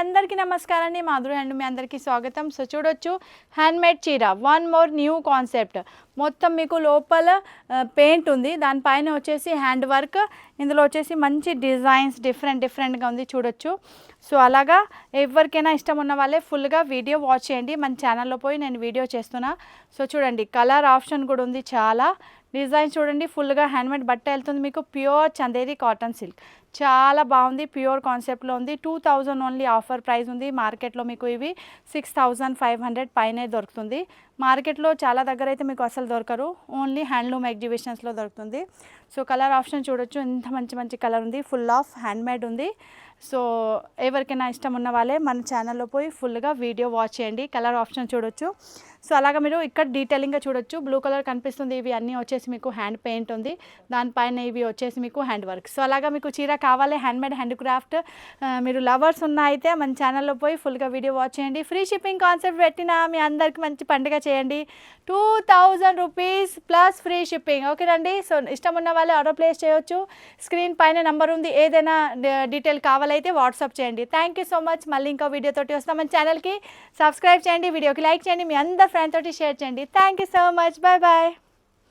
అందరికీ నమస్కారం అండి. మాధురి హ్యాండ్ మీ అందరికీ స్వాగతం. సో చూడొచ్చు హ్యాండ్మేడ్ చీర, వన్ మోర్ న్యూ కాన్సెప్ట్. మొత్తం మీకు లోపల పెయింట్ ఉంది, దానిపైన వచ్చేసి హ్యాండ్ వర్క్. ఇందులో వచ్చేసి మంచి డిజైన్స్ డిఫరెంట్గా ఉంది చూడొచ్చు. సో అలాగా ఎవరికైనా ఇష్టం ఉన్న వాళ్ళే ఫుల్గా వీడియో వాచ్ చేయండి. మన ఛానల్లో పోయి నేను వీడియో చేస్తున్నా. సో చూడండి కలర్ ఆప్షన్ కూడా ఉంది, చాలా డిజైన్ చూడండి. ఫుల్గా హ్యాండ్మేడ్ బట్ట వెళ్తుంది మీకు. ప్యూర్ చందేరి కాటన్ సిల్క్, చాలా బాగుంది. ప్యూర్ కాన్సెప్ట్లో ఉంది. 2000 ఓన్లీ ఆఫర్ ప్రైస్ ఉంది. మార్కెట్లో మీకు ఇవి 6500 పైనే దొరుకుతుంది. మార్కెట్లో చాలా దగ్గర అయితే మీకు అసలు దొరకరు, ఓన్లీ హ్యాండ్లూమ్ ఎగ్జిబిషన్స్లో దొరుకుతుంది. సో కలర్ ఆప్షన్ చూడొచ్చు, ఎంత మంచి కలర్ ఉంది. ఫుల్ ఆఫ్ హ్యాండ్మేడ్ ఉంది. సో ఎవరికైనా ఇష్టం ఉన్న వాళ్ళే మన ఛానల్లో పోయి ఫుల్గా వీడియో వాచ్ చేయండి. కలర్ ఆప్షన్ చూడొచ్చు. సో అలాగా మీరు ఇక్కడ డీటెయిలింగ్గా చూడొచ్చు. బ్లూ కలర్ కనిపిస్తుంది. ఇవి అన్నీ వచ్చేసి మీకు హ్యాండ్ పెయింట్ ఉంది, దానిపైన ఇవి వచ్చేసి మీకు హ్యాండ్ వర్క్. సో అలాగా మీకు చీర కావాలి హ్యాండ్మేడ్ హ్యాండ్క్రాఫ్ట్, మీరు లవర్స్ ఉన్న అయితే మన ఛానల్లో పోయి ఫుల్గా వీడియో వాచ్ చేయండి. ఫ్రీ షిప్పింగ్ కాన్సెప్ట్ పెట్టిన మీ అందరికి మంచి పండుగ చేయండి. 2000 రూపీస్ ప్లస్ ఫ్రీ షిప్పింగ్. ఓకేనండి. సో ఇష్టం ఉన్న వాళ్ళు ఆర్డర్ ప్లేస్ చేయొచ్చు. స్క్రీన్ పైన నెంబర్ ఉంది, ఏదైనా డీటెయిల్ కావాలైతే వాట్సాప్ చేయండి. Thank you so much. మళ్ళీ ఇంకో వీడియో తోటి వస్తాం. మన ఛానల్కి సబ్స్క్రైబ్ చేయండి, వీడియోకి లైక్ చేయండి, మీ అందరి ఫ్రెండ్ తోటి షేర్ చేయండి. Thank you so much. Bye bye.